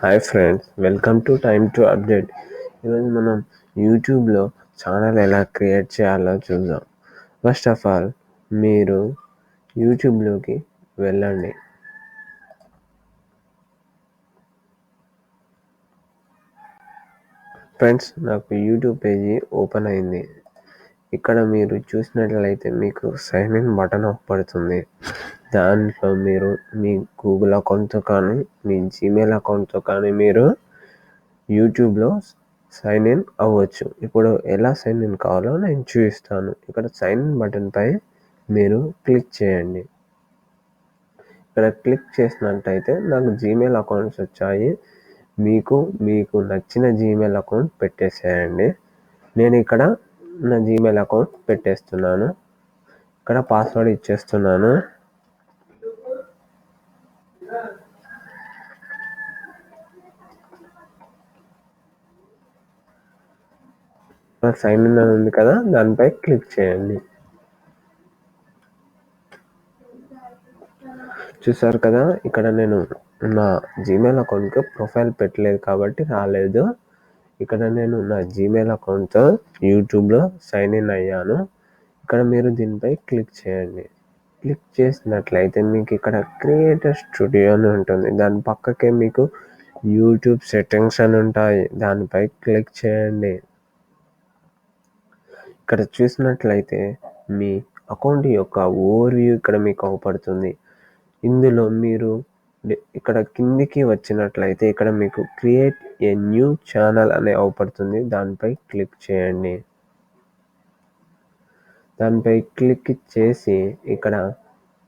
Hi friends, welcome to time to update. ఈరోజు మనం యూట్యూబ్లో ఛానల్ ఎలా క్రియేట్ చేయాలో చూద్దాం. ఫస్ట్ ఆఫ్ ఆల్ మీరు యూట్యూబ్లోకి వెళ్ళండి. ఫ్రెండ్స్, నాకు యూట్యూబ్ పేజీ ఓపెన్ అయింది. ఇక్కడ మీరు చూసినట్లయితే మీకు సైన్ ఇన్ బటన్ పడుతుంది. దాంట్లో మీరు మీ గూగుల్ అకౌంట్తో కానీ మీ జీమెయిల్ అకౌంట్తో కానీ మీరు యూట్యూబ్లో సైన్ ఇన్ అవ్వచ్చు. ఇప్పుడు ఎలా సైన్ ఇన్ కావాలో నేను చూపిస్తాను. ఇక్కడ సైన్ ఇన్ బటన్పై మీరు క్లిక్ చేయండి. ఇక్కడ క్లిక్ చేసినట్టయితే నాకు జీమెయిల్ అకౌంట్స్ వచ్చాయి. మీకు నచ్చిన జీమెయిల్ అకౌంట్ పెట్టేసేయండి. నేను ఇక్కడ నా జీమెయిల్ అకౌంట్ పెట్టేస్తున్నాను. ఇక్కడ పాస్వర్డ్ ఇచ్చేస్తున్నాను. సైన్ ఇన్ అని ఉంది కదా, దానిపై క్లిక్ చేయండి. చూసారు కదా, ఇక్కడ నేను నా జీమెయిల్ అకౌంట్కి ప్రొఫైల్ పెట్టలేదు కాబట్టి రాలేదు. ఇక్కడ నేను నా జీమెయిల్ అకౌంట్తో యూట్యూబ్లో సైన్ ఇన్ అయ్యాను. ఇక్కడ మీరు దీనిపై క్లిక్ చేయండి. క్లిక్ చేసినట్లయితే మీకు ఇక్కడ క్రియేటర్ స్టూడియో అని ఉంటుంది. దాని పక్కకే మీకు యూట్యూబ్ సెట్టింగ్స్ అని ఉంటాయి. దానిపై క్లిక్ చేయండి. ఇక్కడ చూసినట్లయితే మీ అకౌంట్ యొక్క ఓవర్వ్యూ ఇక్కడ మీకు అవపడుతుంది. ఇందులో మీరు ఇక్కడ కిందికి వచ్చినట్లయితే ఇక్కడ మీకు క్రియేట్ ఏ న్యూ ఛానల్ అనే అవపడుతుంది. దానిపై క్లిక్ చేయండి. దానిపై క్లిక్ చేసి ఇక్కడ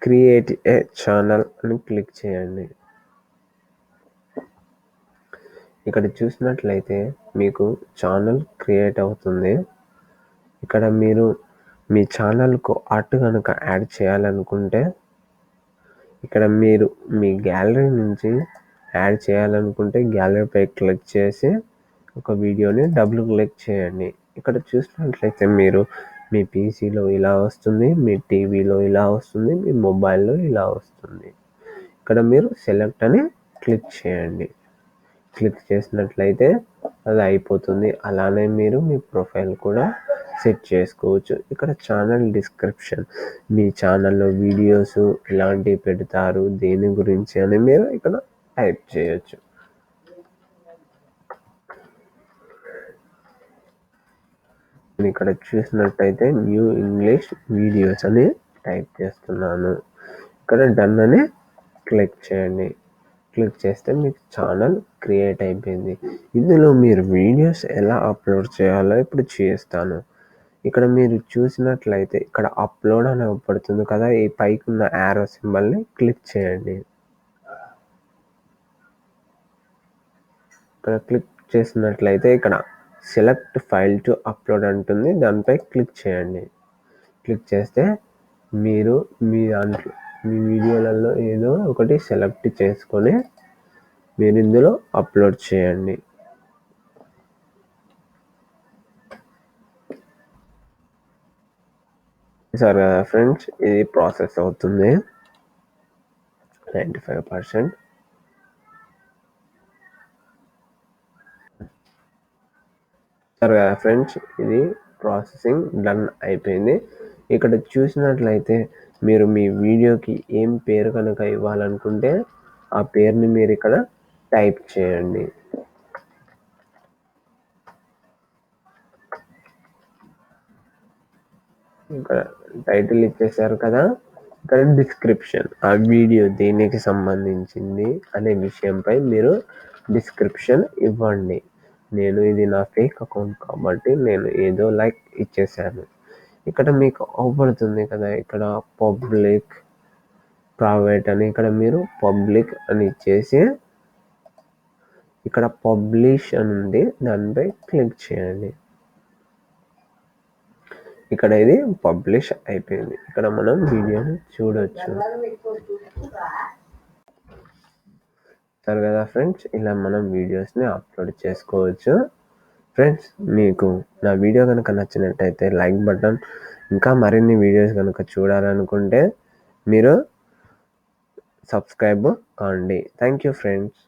క్రియేట్ ఏ ఛానల్ అని క్లిక్ చేయండి. ఇక్కడ చూసినట్లయితే మీకు ఛానల్ క్రియేట్ అవుతుంది. ఇక్కడ మీరు మీ ఛానల్కు ఆర్ట్ కనుక యాడ్ చేయాలనుకుంటే ఇక్కడ మీరు మీ గ్యాలరీ నుంచి యాడ్ చేయాలనుకుంటే గ్యాలరీపై క్లిక్ చేసి ఒక వీడియోని డబుల్ క్లిక్ చేయండి. ఇక్కడ చూసినట్లయితే మీరు మీ పీసీలో ఇలా వస్తుంది, మీ టీవీలో ఇలా వస్తుంది, మీ మొబైల్లో ఇలా వస్తుంది. ఇక్కడ మీరు సెలెక్ట్ అని క్లిక్ చేయండి. క్లిక్ చేసినట్లయితే అది అయిపోతుంది. అలానే మీరు మీ ప్రొఫైల్ కూడా సెట్ చేసుకోవచ్చు. ఇక్కడ ఛానల్ డిస్క్రిప్షన్, మీ ఛానల్లో వీడియోస్ ఎలాంటివి పెడతారు, దేని గురించి అని మీరు ఇక్కడ టైప్ చేయొచ్చు. ఇక్కడ చూసినట్టయితే న్యూ ఇంగ్లీష్ వీడియోస్ అని టైప్ చేస్తున్నాను. ఇక్కడ డన్ అని క్లిక్ చేయండి. క్లిక్ చేస్తే మీకు ఛానల్ క్రియేట్ అయిపోయింది. ఇందులో మీరు వీడియోస్ ఎలా అప్లోడ్ చేయాలో ఇప్పుడు చేస్తాను. ఇక్కడ మీరు చూసినట్లయితే ఇక్కడ అప్లోడ్ అని పడుతుంది కదా, ఈ పైకి ఉన్న యారో సింబల్ని క్లిక్ చేయండి. ఇక్కడ క్లిక్ చేసినట్లయితే ఇక్కడ సెలెక్ట్ ఫైల్ టు అప్లోడ్ అంటుంది. దానిపై క్లిక్ చేయండి. క్లిక్ చేస్తే మీరు మీ వీడియోలలో ఏదో ఒకటి సెలెక్ట్ చేసుకొని మీరు ఇందులో అప్లోడ్ చేయండి. సరే కదా ఫ్రెండ్స్, ఇది ప్రాసెస్ అవుతుంది 95%. సరే కదా ఫ్రెండ్స్, ఇది ప్రాసెసింగ్ డన్ అయిపోయింది. ఇక్కడ చూసినట్లయితే మీరు మీ వీడియోకి ఏం పేరు కనుక ఇవ్వాలనుకుంటే ఆ పేరుని మీరు ఇక్కడ టైప్ చేయండి. ఇక్కడ టైటిల్ ఇచ్చేసారు కదా, ఇక్కడ డిస్క్రిప్షన్, ఆ వీడియో దేనికి సంబంధించింది అనే విషయంపై మీరు డిస్క్రిప్షన్ ఇవ్వండి. నేను ఇది నా ఫేక్ అకౌంట్ కాబట్టి నేను ఏదో లైక్ ఇచ్చేసాను. ఇక్కడ మీకు అవపడుతుంది కదా, ఇక్కడ పబ్లిక్, ప్రైవేట్ అని ఇక్కడ మీరు పబ్లిక్ అని ఇచ్చేసి ఇక్కడ పబ్లిష్ అని ఉంది, దానిపై క్లిక్ చేయండి. ఇక్కడ ఇది పబ్లిష్ అయిపోయింది. ఇక్కడ మనం వీడియోని చూడొచ్చు. సరే కదా ఫ్రెండ్స్, ఇలా మనం వీడియోస్ని అప్లోడ్ చేసుకోవచ్చు. ఫ్రెండ్స్, మీకు నా వీడియో కనుక నచ్చినట్టయితే లైక్ బటన్, ఇంకా మరిన్ని వీడియోస్ కనుక చూడాలనుకుంటే మీరు సబ్స్క్రైబ్ కాండి. Thank you friends.